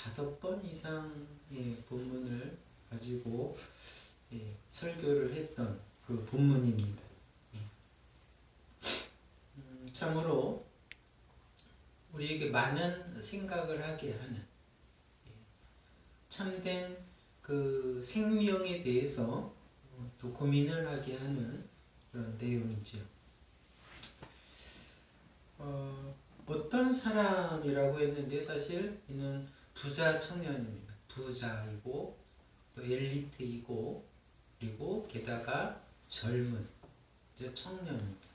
5번 이상의 본문을 가지고 설교를 했던 그 본문입니다. 참으로 우리에게 많은 생각을 하게 하는, 참된 그 생명에 대해서 또 고민을 하게 하는 그런 내용이죠. 어떤 사람이라고 했는데 사실 이는 부자 청년입니다. 부자이고 또 엘리트이고 그리고 게다가 젊은 이제 청년입니다.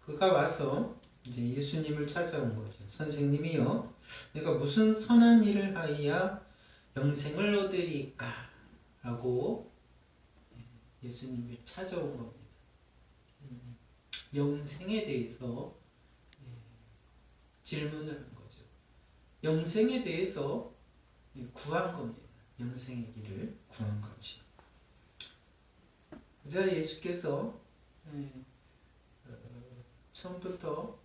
그가 와서 이제 예수님을 찾아온 거죠. 선생님이요, 내가 무슨 선한 일을 하여야 영생을 얻으리까? 라고 예수님을 찾아온 겁니다. 영생에 대해서 질문을 한 거죠. 영생에 대해서 구한 겁니다. 영생의 길을 구한 거죠. 그자 예수께서 처음부터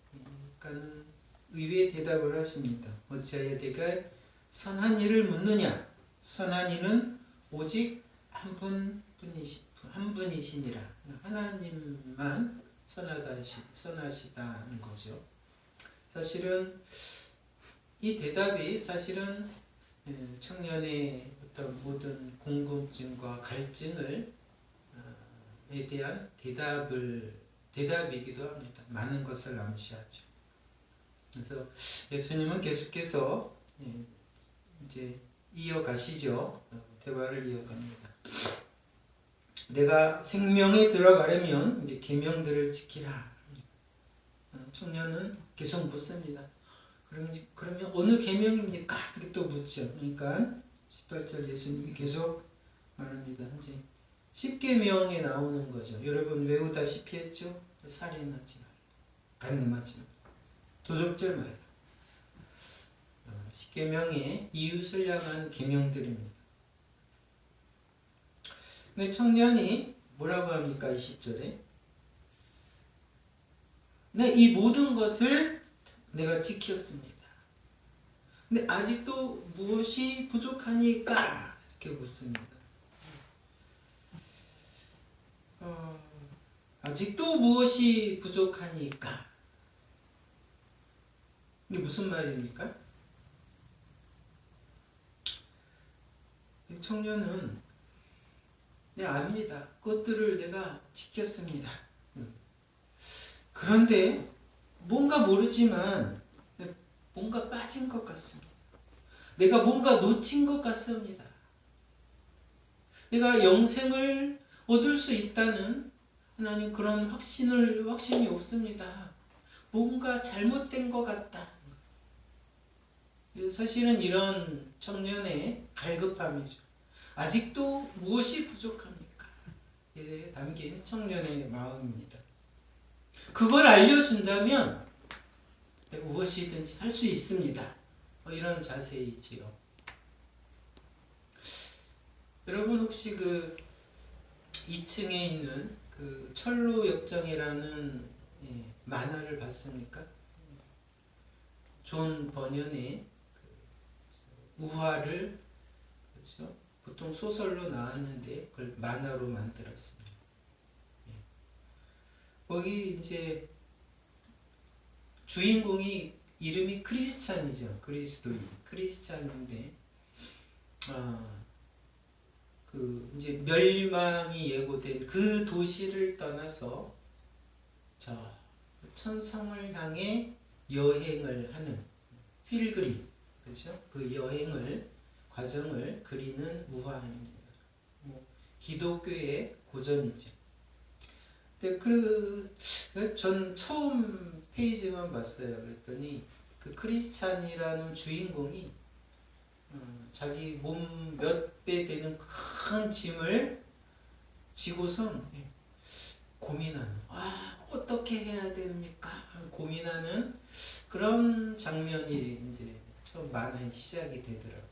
약간 의외의 대답을 하십니다. 어찌하여 내가 선한 일을 묻느냐? 선한 이는 오직 한 분이시니라. 하나님만 선하시다는 거죠. 사실은 이 대답이 사실은 청년의 어떤 모든 궁금증과 갈증을 에 대한 대답이기도 합니다. 많은 것을 암시하죠. 그래서 예수님은 계속해서 이제 이어가시죠. 대화를 이어갑니다. 내가 생명에 들어가려면 이제 계명들을 지키라. 청년은 계속 묻습니다. 그러면 어느 계명입니까? 이렇게 또 묻죠. 그러니까 18절 예수님이 계속 말합니다. 이제 10계명에 나오는 거죠. 여러분 외우다시피 했죠? 살인하지 말라, 간음하지 말라, 도적질 말라. 10계명의 이웃을 향한 계명들입니다. 근데 청년이 뭐라고 합니까? 20절에 이 모든 것을 내가 지켰습니다. 근데 아직도 무엇이 부족하니까? 이렇게 묻습니다. 아직도 무엇이 부족하니까? 이게 무슨 말입니까? 청년은 압니다. 그것들을 내가 지켰습니다. 그런데 뭔가 모르지만 뭔가 빠진 것 같습니다. 내가 뭔가 놓친 것 같습니다. 내가 영생을 얻을 수 있다는 하나님 그런 확신이 없습니다. 뭔가 잘못된 것 같다. 사실은 이런 청년의 갈급함이죠. 아직도 무엇이 부족합니까? 에 담긴 청년의 마음입니다. 그걸 알려준다면 무엇이든지 할 수 있습니다. 이런 자세이지요. 여러분 혹시 그 2층에 있는 그 철로역정이라는 만화를 봤습니까? 존 버년의 우화를 그렇죠? 보통 소설로 나왔는데 그걸 만화로 만들었습니다. 거기 이제 주인공이 이름이 크리스찬이죠. 그리스도인 크리스찬인데 그 이제 멸망이 예고된 그 도시를 떠나서 저 천성을 향해 여행을 하는 필그림, 그렇죠? 그 과정을 그리는 우화입니다. 기독교의 고전이죠. 근데 전 처음 페이지만 봤어요. 그랬더니 그 크리스찬이라는 주인공이 자기 몸 몇 배 되는 큰 짐을 지고선 고민하는, 어떻게 해야 됩니까? 고민하는 그런 장면이 이제 처음 만화의 시작이 되더라고요.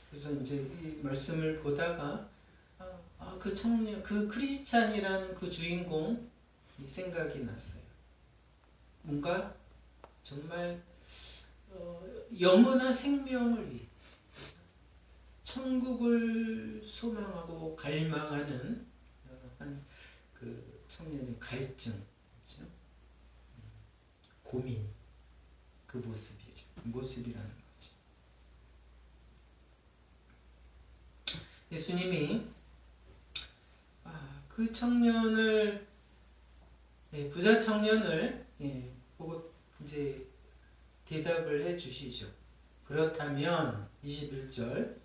그래서 이제 이 말씀을 보다가 그 청년, 그 크리스찬이라는 그 주인공이 생각이 났어요. 뭔가 정말 영원한 생명을 위해 천국을 소망하고 갈망하는 한 그 청년의 갈증, 그렇죠? 고민, 그 모습이라는 거죠. 예수님이 그 청년을, 부자 청년을 보고 이제 대답을 해주시죠. 그렇다면 21절,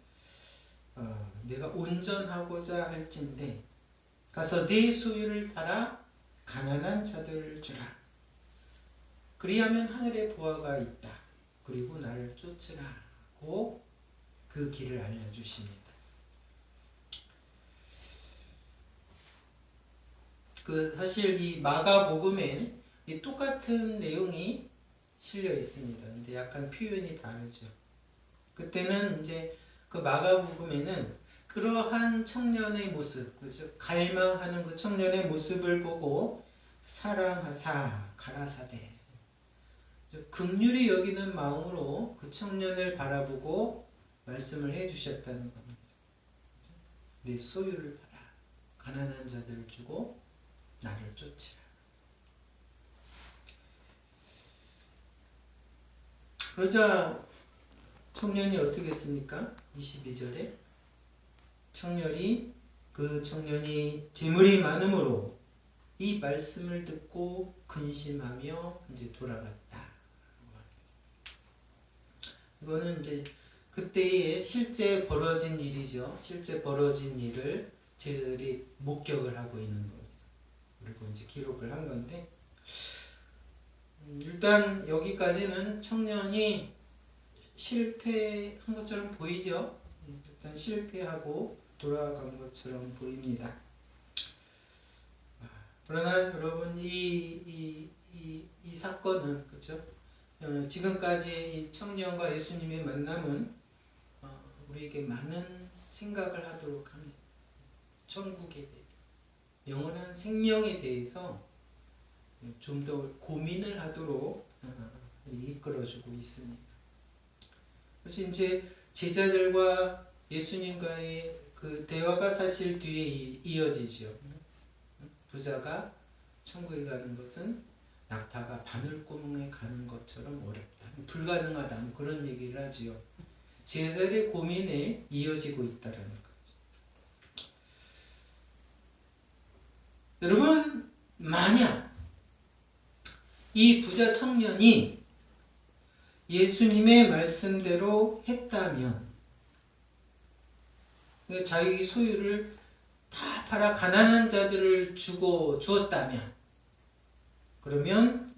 내가 온전하고자 할진대 가서 네 소유를 팔아 가난한 자들을 주라. 그리하면 하늘에 보화가 있다. 그리고 나를 쫓으라고 그 길을 알려주십니다. 사실 이 마가복음에 이 똑같은 내용이 실려 있습니다. 근데 약간 표현이 다르죠. 그때는 이제 그 마가복음에는 그러한 청년의 모습, 그렇죠? 갈망하는 그 청년의 모습을 보고 사랑하사 가라사대, 긍휼히 여기는 마음으로 그 청년을 바라보고 말씀을 해주셨다는 겁니다. 내 소유를 팔아 가난한 자들을 주고 나를 쫓으라. 그러자 청년이 어떻게 했습니까? 22절에 그 청년이 재물이 많음으로 이 말씀을 듣고 근심하며 이제 돌아갔다. 이거는 이제 그때의 실제 벌어진 일이죠. 실제 벌어진 일을 저희들이 목격을 하고 있는 거예요. 그리고 이제 기록을 한 건데, 일단 여기까지는 청년이 실패한 것처럼 보이죠. 일단 실패하고 돌아간 것처럼 보입니다. 그러나 여러분 이 사건은, 그렇죠? 지금까지 이 청년과 예수님의 만남은 우리에게 많은 생각을 하도록 합니다. 천국에 대해, 영원한 생명에 대해서 좀 더 고민을 하도록 이끌어주고 있습니다. 그래서 이제 제자들과 예수님과의 그 대화가 사실 뒤에 이어지죠. 부자가 천국에 가는 것은 낙타가 바늘구멍에 가는 것처럼 어렵다, 불가능하다, 그런 얘기를 하지요. 제자들의 고민에 이어지고 있다는 거죠. 여러분, 만약 이 부자 청년이 예수님의 말씀대로 했다면, 자기 소유를 다 팔아 가난한 자들을 주었다면, 그러면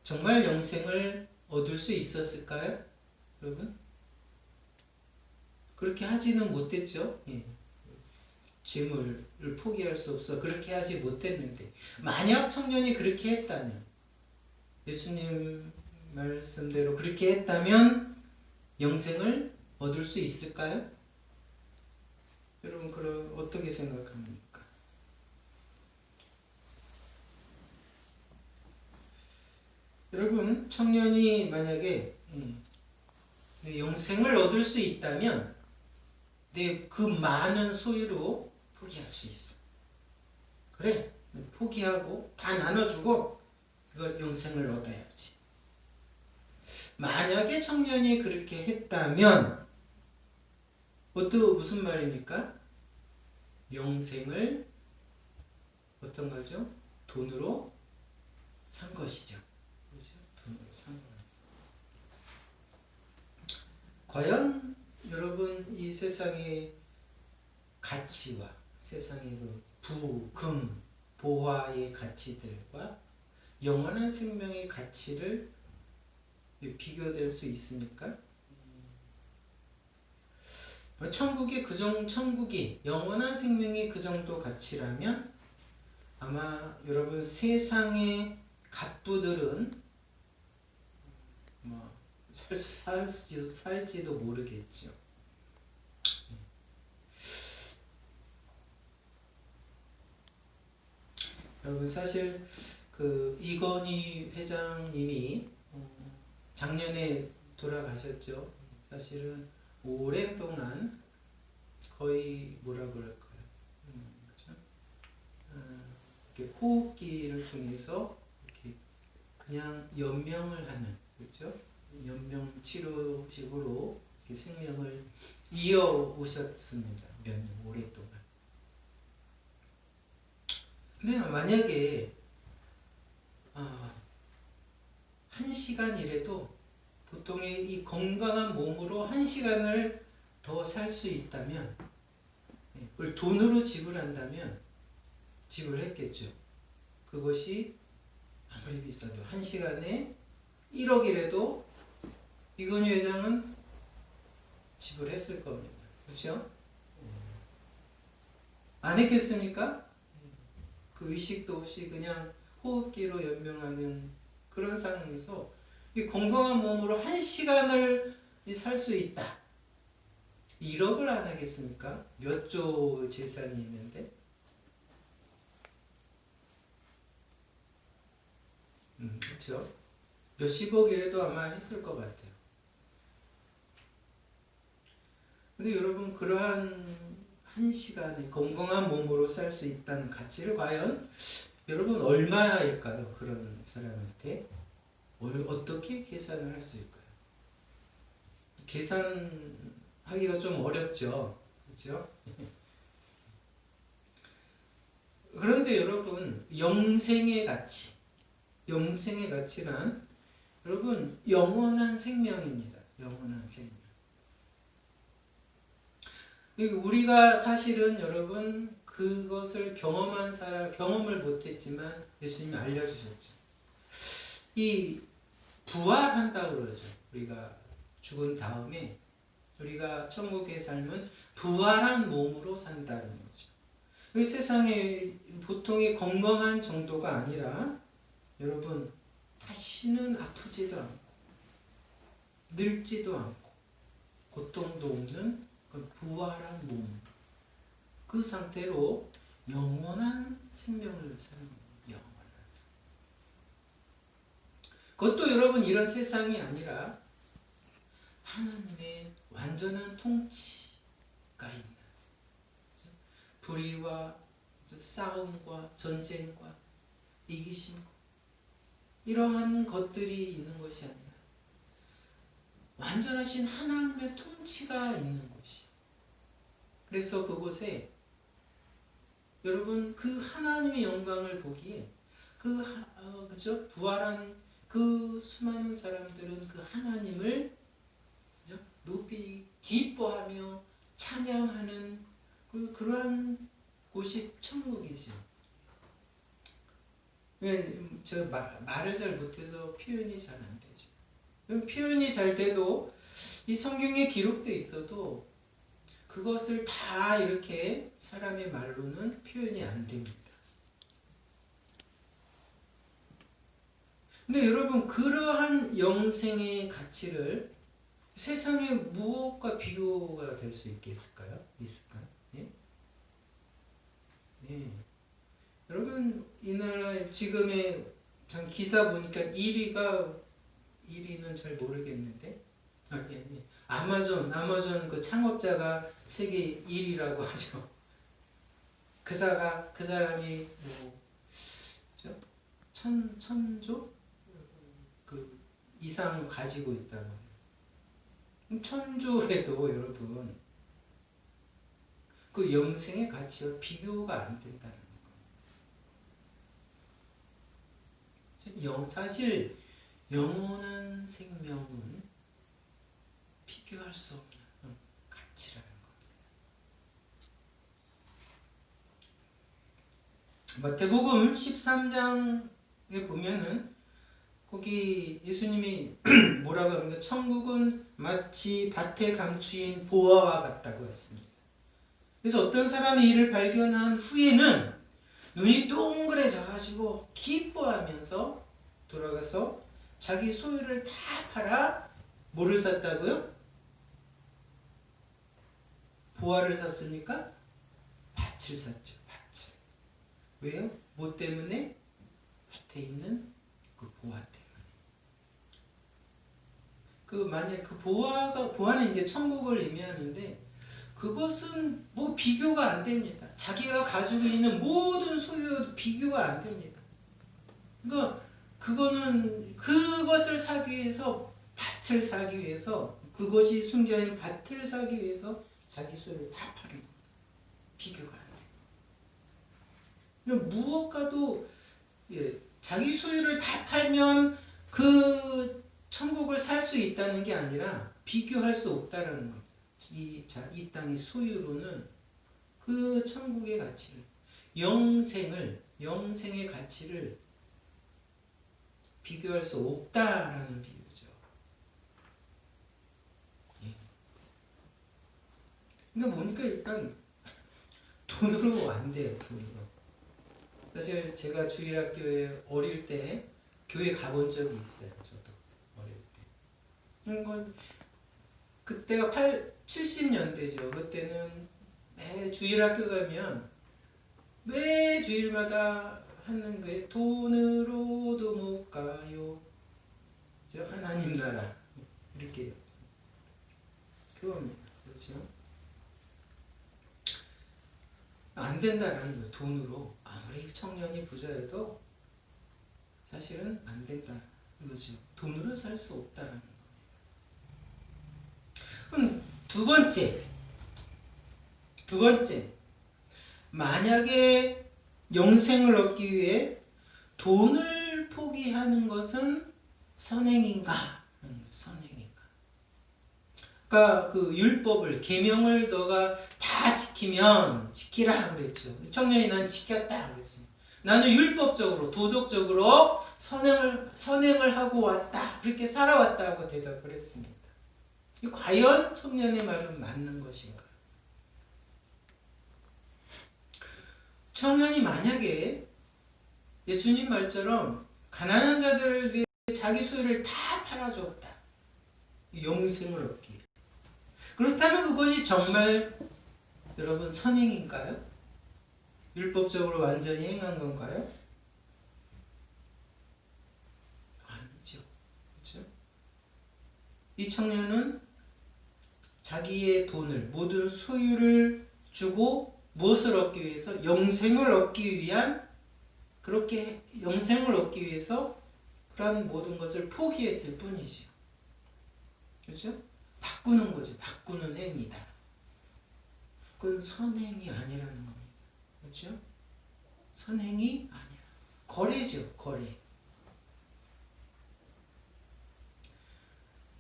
정말 영생을 얻을 수 있었을까요? 여러분? 그렇게 하지는 못했죠. 재물을 포기할 수 없어 그렇게 하지 못했는데, 만약 청년이 그렇게 했다면, 예수님 말씀대로 그렇게 했다면 영생을 얻을 수 있을까요? 여러분, 그럼 어떻게 생각합니까? 여러분, 청년이 만약에 영생을 얻을 수 있다면 내 그 많은 소유로 포기할 수 있어. 그래, 포기하고 다 나눠주고 그걸 영생을 얻어야지. 만약에 청년이 그렇게 했다면 무슨 말입니까? 영생을 어떤 거죠? 돈으로 산 것이죠. 그렇죠? 돈으로 산 거예요. 과연 여러분, 이 세상의 가치와 세상의 그 금, 보화의 가치들과 영원한 생명의 가치를 비교될 수 있습니까? 천국이 영원한 생명이 그 정도 가치라면 아마 여러분 세상의 갑부들은 살지도 모르겠죠. 여러분, 사실 그 이건희 회장님이 작년에 돌아가셨죠. 사실은 오랜 동안 거의 뭐라 그럴까요? 그죠? 이렇게 호흡기를 통해서 이렇게 그냥 연명을 하는, 그렇죠? 연명 치료식으로 이렇게 생명을 이어 오셨습니다. 몇 년, 오랫동안. 근데 만약에 1시간이라도 보통의 이 건강한 몸으로 1시간을 더 살 수 있다면, 그걸 돈으로 지불한다면 지불했겠죠. 그것이 아무리 비싸도 1시간에 1억이라도 이건희 회장은 지불했을 겁니다. 그렇죠? 안 했겠습니까? 그 의식도 없이 그냥 호흡기로 연명하는 그런 상황에서 이 건강한 몸으로 1시간을 살 수 있다. 1억을 안 하겠습니까? 몇 조 재산이 있는데? 그렇죠? 몇십억이라도 아마 했을 것 같아요. 근데 여러분, 그러한 1시간에 건강한 몸으로 살 수 있다는 가치를 과연 여러분 얼마일까요? 그런 사람한테 어떻게 계산을 할 수 있을까요? 계산하기가 좀 어렵죠. 그렇죠? 그런데 여러분, 영생의 가치란 여러분 영원한 생명입니다. 영원한 생명. 우리가 사실은 여러분 그것을 경험을 못했지만 예수님이 알려주셨죠. 이 부활한다고 그러죠. 우리가 죽은 다음에 우리가 천국의 삶은 부활한 몸으로 산다는 거죠. 이 세상의 보통의 건강한 정도가 아니라 여러분 다시는 아프지도 않고 늙지도 않고 고통도 없는 그 부활한 몸, 그 상태로 영원한 생명을 사는 거예요. 영원한 생명. 그것도 여러분 이런 세상이 아니라 하나님의 완전한 통치가 있는, 불의와 싸움과 전쟁과 이기심과 이러한 것들이 있는 것이 아니라 완전하신 하나님의 통치가 있는 곳이. 그래서 그곳에 여러분 그 하나님의 영광을 보기에 그죠? 부활한 그 수많은 사람들은 그 하나님을 그죠? 높이 기뻐하며 찬양하는 그러한 곳이 천국이죠. 저 말을 잘 못해서 표현이 잘 안 되죠. 표현이 잘 돼도 이 성경에 기록돼 있어도 그것을 다 이렇게 사람의 말로는 표현이 안 됩니다. 근데 여러분 그러한 영생의 가치를 세상의 무엇과 비교가 될 수 있을까요? 예? 네. 여러분 이 나라 지금의 전 기사 보니까 1위는 잘 모르겠는데 예. 아마존 그 창업자가 세계 1위라고 하죠. 그 사람이 뭐 천조 그 이상 가지고 있다고 해요. 천조에도 여러분 그 영생의 가치와 비교가 안 된다는 거예요. 사실 영원한 생명은 비교할 수 없는 가치라는 겁니다. 마태복음 13장에 보면은 거기 예수님이 뭐라고 합니까? 천국은 마치 밭에 감추인 보화와 같다고 했습니다. 그래서 어떤 사람이 이를 발견한 후에는 눈이 동그래져 가지고 기뻐하면서 돌아가서 자기 소유를 다 팔아 뭐를 샀다고요? 보화를 샀습니까? 밭을 샀죠. 밭을. 왜요? 뭐 때문에? 밭에 있는 그 보화 때문에. 만약 보화는 이제 천국을 의미하는데 그것은 뭐 비교가 안 됩니다. 자기가 가지고 있는 모든 소유도 비교가 안 됩니다. 그러니까 그거는 그것을 사기 위해서 밭을 사기 위해서 그것이 숨겨진 밭을 사기 위해서 자기 소유를 다 파는 거예요. 비교가 안 돼요. 무엇과도 자기 소유를 다 팔면 그 천국을 살 수 있다는 게 아니라 비교할 수 없다라는 거예요. 이 땅의 소유로는 그 천국의 가치를 영생의 가치를 비교할 수 없다라는 비유죠. 그러니까 보니까 일단 돈으로 안 돼요. 돈으로. 사실 제가 주일학교에 어릴 때 교회 가본 적이 있어요. 저도 어릴 때. 그건 그때가 70년대죠. 그때는 매 주일학교 가면 매 주일마다 하는 게 돈으로도 못 가요. 저 하나님 나라 이렇게 교합니다. 그렇죠? 안 된다라는 거예요. 돈으로 아무리 청년이 부자여도 사실은 안 된다는 거죠. 돈으로 살 수 없다라는 거예요. 그럼 두 번째 만약에 영생을 얻기 위해 돈을 포기하는 것은 선행인가? 선행인가? 그러니까 그 율법을 계명을 너가 다 지키라 그랬죠. 청년이 난 지켰다 그랬습니다. 나는 율법적으로 도덕적으로 선행을 하고 왔다. 그렇게 살아왔다고 대답을 했습니다. 과연 청년의 말은 맞는 것인가? 청년이 만약에 예수님 말처럼 가난한 자들을 위해 자기 소유를 다 팔아주었다. 영생을 얻기 위해. 그렇다면 그것이 정말 여러분 선행인가요? 율법적으로 완전히 행한 건가요? 아니죠. 그렇죠? 이 청년은 자기의 돈을 모든 소유를 주고 무엇을 얻기 위해서? 영생을 얻기 위한 그렇게 영생을 얻기 위해서 그런 모든 것을 포기했을 뿐이죠. 그렇죠? 바꾸는 거죠. 바꾸는 행위다. 그건 선행이 아니라는 겁니다. 그렇죠? 선행이 아니라 거래죠. 거래.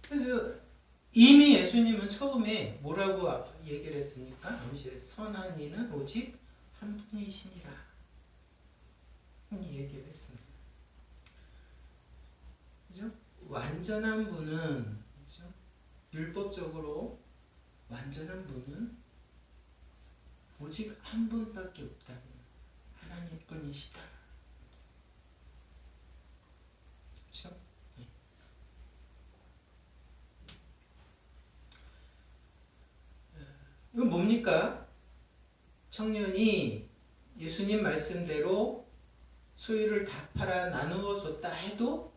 그래서 이미 예수님은 처음에 뭐라고 얘기를 했습니까? 선한 이는 오직 한 분이시니라. 얘기를 했습니다. 그죠? 완전한 분은, 그죠? 율법적으로 완전한 분은 오직 한 분밖에 없다. 하나님 뿐이시다. 그렇죠? 이건 뭡니까? 청년이 예수님 말씀대로 소유를 다 팔아 나누어 줬다 해도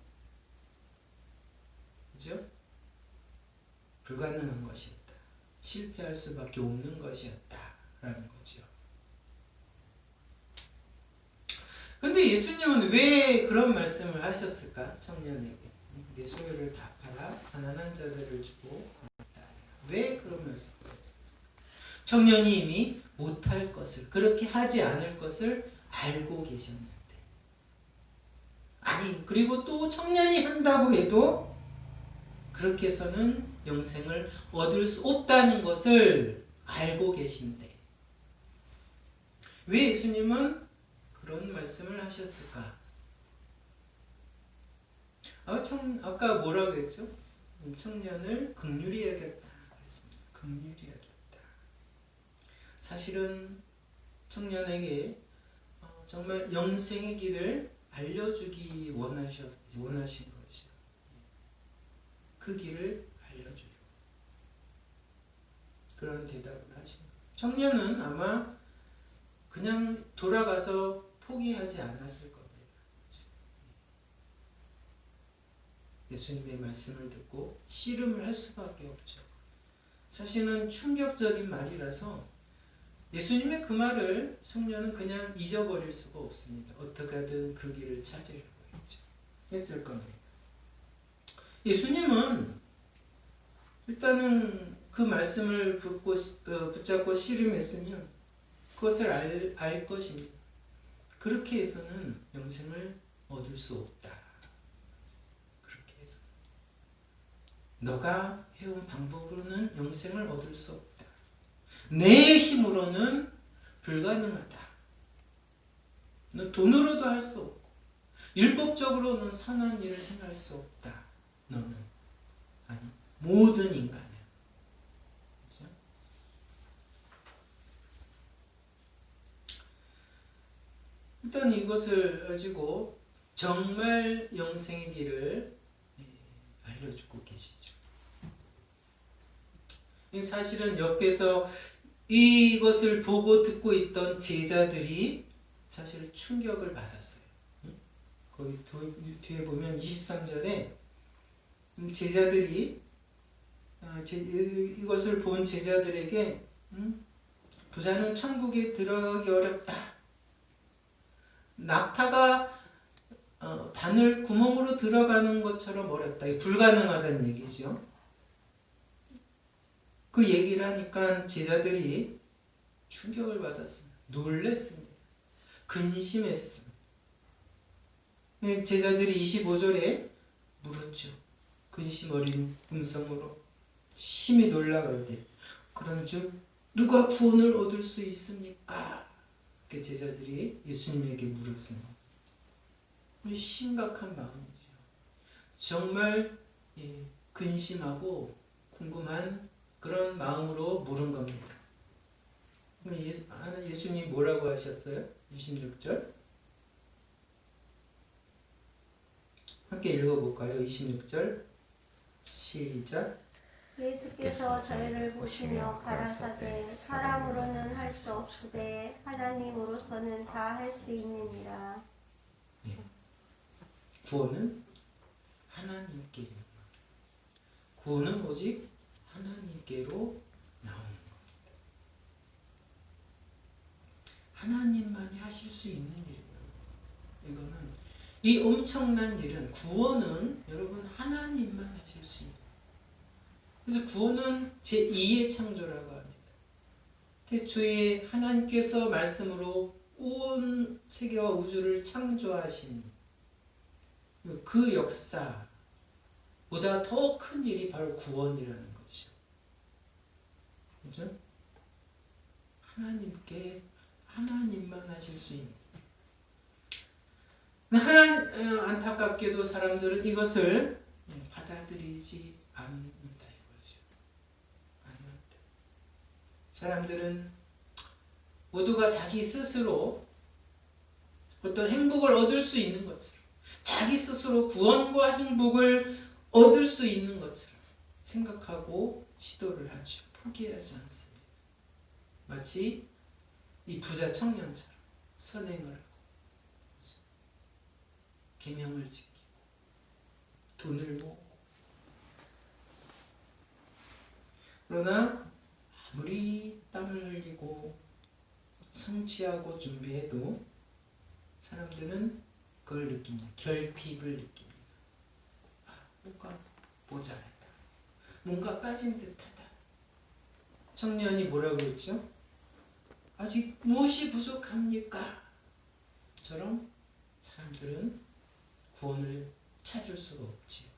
그죠? 불가능한 것이었다. 실패할 수밖에 없는 것이었다라는 거죠. 근데 예수님은 왜 그런 말씀을 하셨을까? 청년에게. 내 소유를 다 팔아 가난한 자들을 주고 왜 그런 말씀을 하셨을까? 청년이 이미 못할 것을, 그렇게 하지 않을 것을 알고 계셨는데, 아니 그리고 또 청년이 한다고 해도 그렇게 해서는 영생을 얻을 수 없다는 것을 알고 계신데 왜 예수님은 그런 말씀을 하셨을까? 아까 뭐라고 했죠? 청년을 긍휼히 여겼다 그랬습니다. 긍휼히 여겼다. 사실은 청년에게 정말 영생의 길을 알려주기 원하신 것이요. 그 길을 알려주려. 그런 대답을 하신 거예요. 청년은 아마 그냥 돌아가서 포기하지 않았을 겁니다. 예수님의 말씀을 듣고 씨름을 할 수밖에 없죠. 사실은 충격적인 말이라서 예수님의 그 말을 청년은 그냥 잊어버릴 수가 없습니다. 어떻게 하든 그 길을 찾으려고 했을 겁니다. 예수님은 일단은 그 말씀을 붙잡고 씨름했으면 그것을 알 것입니다. 그렇게 해서는 영생을 얻을 수 없다. 그렇게 해서 너가 해온 방법으로는 영생을 얻을 수 없다. 내 힘으로는 불가능하다. 너 돈으로도 할 수 없고 율법적으로는 선한 일을 행할 수 없다. 너는 아니 모든 인간은 그렇죠? 일단 이것을 가지고 정말 영생의 길을 알려주고 계시죠. 사실은 옆에서 이것을 보고 듣고 있던 제자들이 사실 충격을 받았어요. 거기 뒤에 보면 23절에 제자들이 이것을 본 제자들에게 부자는 천국에 들어가기 어렵다. 낙타가 바늘 구멍으로 들어가는 것처럼 어렵다. 불가능하다는 얘기죠. 그 얘기를 하니까 제자들이 충격을 받았습니다. 놀랐습니다. 근심했습니다. 제자들이 25절에 물었죠. 근심 어린 음성으로 심히 놀라가되 그런즉 누가 구원을 얻을 수 있습니까? 그 제자들이 예수님에게 물었습니다. 심각한 마음이죠. 정말 근심하고 궁금한 그런 마음으로 물은 겁니다. 예수님이 뭐라고 하셨어요? 26절 함께 읽어볼까요? 26절 시작. 예수께서 저희를 보시며 가라사대 사람으로는 할 수 없으되 하나님으로서는 다 할 수 있느니라. 구원은 하나님께입니다. 구원은 오직 하나님께로 나오는 겁니다. 하나님만이 하실 수 있는 일입니다. 이거는 이 엄청난 일은 구원은 여러분 하나님만 하실 수 있는. 그래서 구원은 제2의 창조라고 합니다. 태초에 하나님께서 말씀으로 온 세계와 우주를 창조하신 그 역사보다 더 큰 일이 바로 구원이라는 것이죠. 그죠? 하나님만 하실 수 있는. 안타깝게도 사람들은 이것을 받아들이지 않는다 이거죠. 않는다. 사람들은 모두가 자기 스스로 어떤 행복을 얻을 수 있는 것처럼, 자기 스스로 구원과 행복을 얻을 수 있는 것처럼 생각하고 시도를 하죠. 포기하지 않습니다. 마치 이 부자 청년처럼 선행을 하고 계명을 지키고 돈을 모으고. 그러나 아무리 땀을 흘리고 성취하고 준비해도 사람들은 그걸 느낍니다. 결핍을 느낍니다. 뭔가 모자라다. 뭔가 빠진 듯하다. 청년이 뭐라고 했죠? 아직 무엇이 부족합니까? 처럼 사람들은 구원을 찾을 수가 없지요.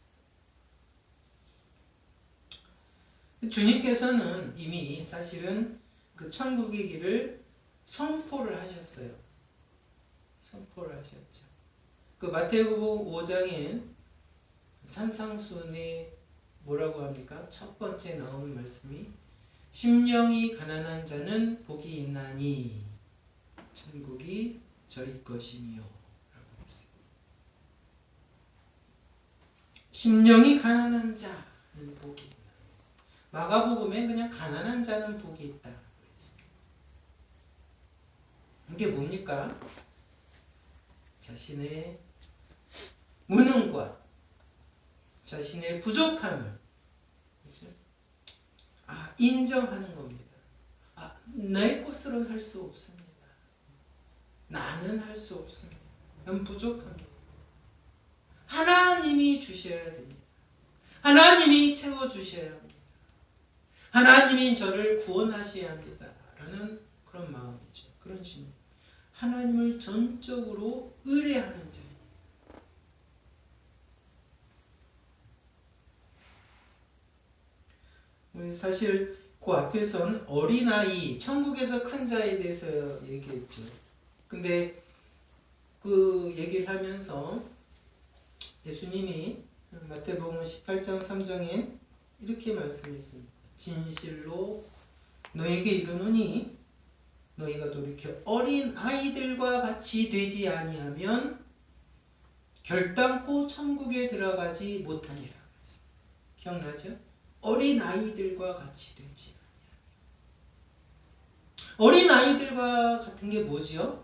주님께서는 이미 사실은 그 천국의 길을 선포를 하셨어요. 선포를 하셨죠. 그 마태복음 5장에 산상수훈에 뭐라고 합니까? 첫 번째 나오는 말씀이 심령이 가난한 자는 복이 있나니 천국이 저희 것이며 라고 했습니다. 심령이 가난한 자는 복이 있나니. 마가복음엔 그냥 가난한 자는 복이 있다 했습니다. 이게 뭡니까? 자신의 무능과 자신의 부족함을 그렇죠? 인정하는 겁니다. 내 것으로는 할 수 없습니다. 나는 할 수 없습니다. 난 부족합니다. 하나님이 주셔야 됩니다. 하나님이 채워주셔야 합니다. 하나님이 저를 구원하셔야 합니다. 라는 그런 마음이죠. 그런 심리. 하나님을 전적으로 의뢰하는 자. 사실 그 앞에서는 어린아이, 천국에서 큰 자에 대해서 얘기했죠. 근데 그 얘기를 하면서 예수님이 마태복음 18장 3장에 이렇게 말씀했습니다. 진실로 너에게 이르노니 너희가 돌이켜 어린 아이들과 같이 되지 아니하면 결단코 천국에 들어가지 못하니라. 기억나죠? 어린 아이들과 같이 되지 아니하면. 어린 아이들과 같은 게 뭐지요?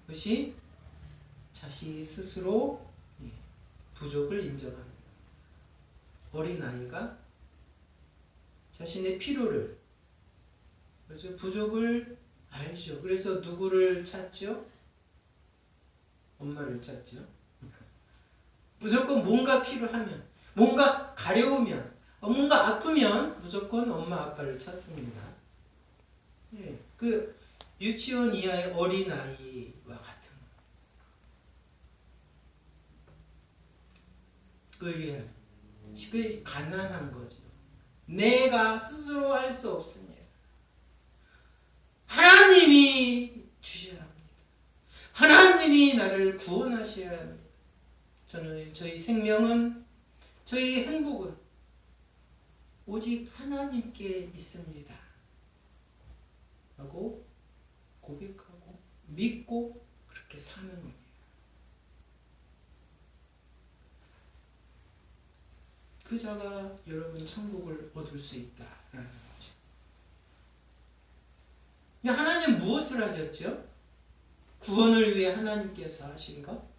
그것이 자신이 스스로 부족을 인정합니다. 어린 아이가 자신의 필요를, 그래서 부족을 알죠. 그래서 누구를 찾죠? 엄마를 찾죠. 무조건 뭔가 필요하면, 뭔가 가려우면, 뭔가 아프면 무조건 엄마 아빠를 찾습니다. 그 유치원 이하의 어린 아이와 같은 의뢰함. 그게 가난한 거죠. 내가 스스로 할 수 없습니다. 하나님이 주셔야 합니다. 하나님이 나를 구원하셔야 합니다. 저희 생명은, 저희 행복은 오직 하나님께 있습니다. 하고 고백하고 믿고 그렇게 사는 겁니다. 그 자가 여러분 천국을 얻을 수 있다라는 거죠. 하나님 무엇을 하셨죠? 구원을 위해 하나님께서 하신 것?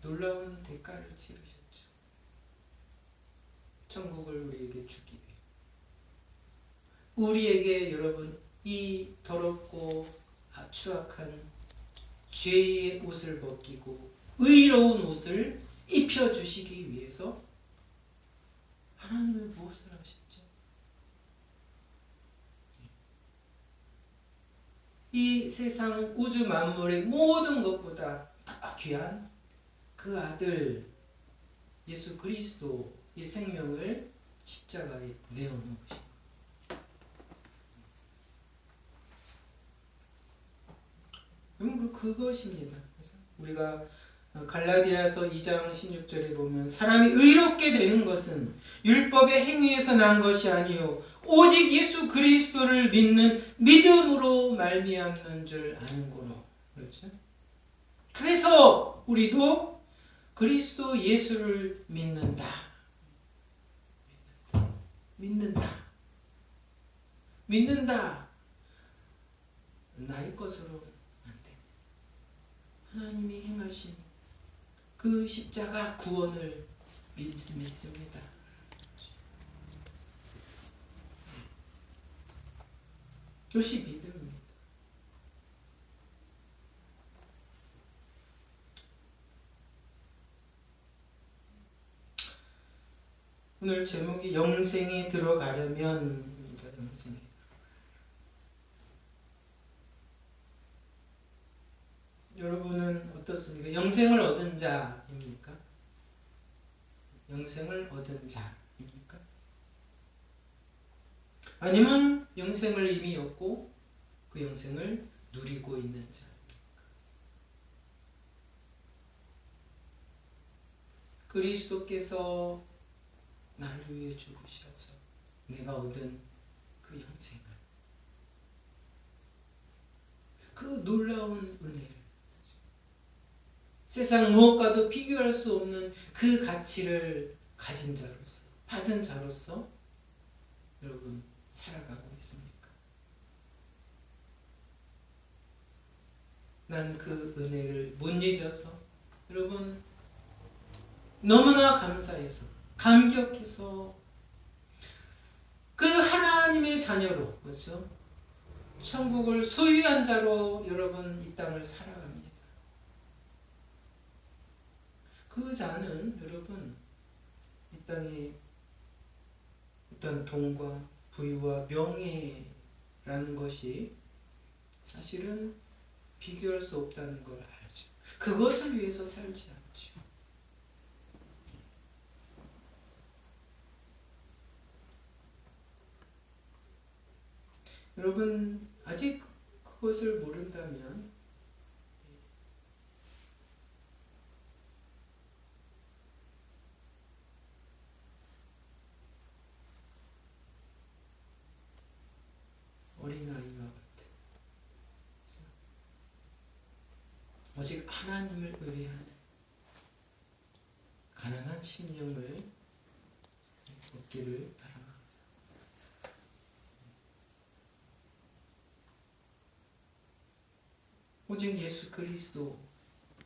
놀라운 대가를 치르셨죠. 천국을 우리에게 주기 위해. 우리에게 여러분 이 더럽고 추악한 죄의 옷을 벗기고 의로운 옷을 입혀주시기 위해서 하나님은 무엇을 하셨죠? 이 세상 우주 만물의 모든 것보다 더 귀한 그 아들 예수 그리스도의 생명을 십자가에 내어놓으신 것. 그것입니다. 그래서 우리가 갈라디아서 2장 16절에 보면 사람이 의롭게 되는 것은 율법의 행위에서 난 것이 아니요 오직 예수 그리스도를 믿는 믿음으로 말미암는 줄 아는구나. 그렇죠? 그래서 우리도 그리스도 예수를 믿는다. 나의 것으로 안 돼. 하나님이 행하신 그 십자가 구원을 믿습니다. 그것이 믿음입니다. 오늘 제목이 영생에 들어가려면입니다. 영생에. 여러분은 어떻습니까? 영생을 얻은 자입니까? 영생을 얻은 자입니까? 아니면 영생을 이미 얻고 그 영생을 누리고 있는 자입니까? 그리스도께서 나를 위해 죽으셔서 내가 얻은 그 영생을, 그 놀라운 은혜를, 세상 무엇과도 비교할 수 없는 그 가치를 가진 자로서, 받은 자로서 여러분 살아가고 있습니까? 난 그 은혜를 못 잊어서 여러분 너무나 감사해서 감격해서 그 하나님의 자녀로 그렇죠? 천국을 소유한 자로 여러분 이 땅을 살아갑니다. 그 자는 여러분 이 땅에 어떤 돈과 부유와 명예라는 것이 사실은 비교할 수 없다는 걸 알죠. 그것을 위해서 살지 않죠. 여러분 아직 그것을 모른다면 어린아이와 같은 오직 하나님을 의뢰하는 가난한 심령을 얻기를 바랍니다. 오직 예수 그리스도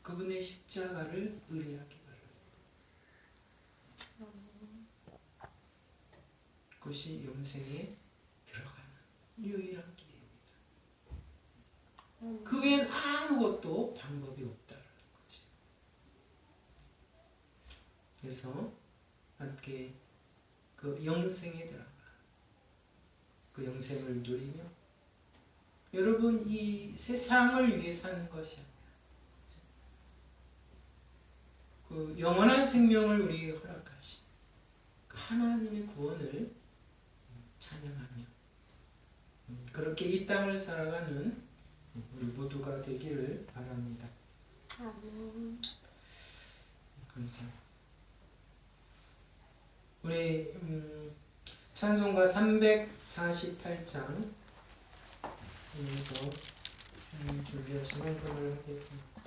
그분의 십자가를 의뢰하기 바랍니다. 그것이 영생에 들어가는 유일한 길입니다. 그 외엔 아무것도 방법이 없다는 거죠. 그래서 함께 그 영생에 들어가 그 영생을 누리며 여러분 이 세상을 위해 사는 것이 아니라 그 영원한 생명을 우리에게 허락하신 그 하나님의 구원을 찬양하며 그렇게 이 땅을 살아가는 우리 모두가 되기를 바랍니다. 아멘. 감사합니다. 우리 찬송가 348장 에서 준비하시면 그걸 하겠습니다.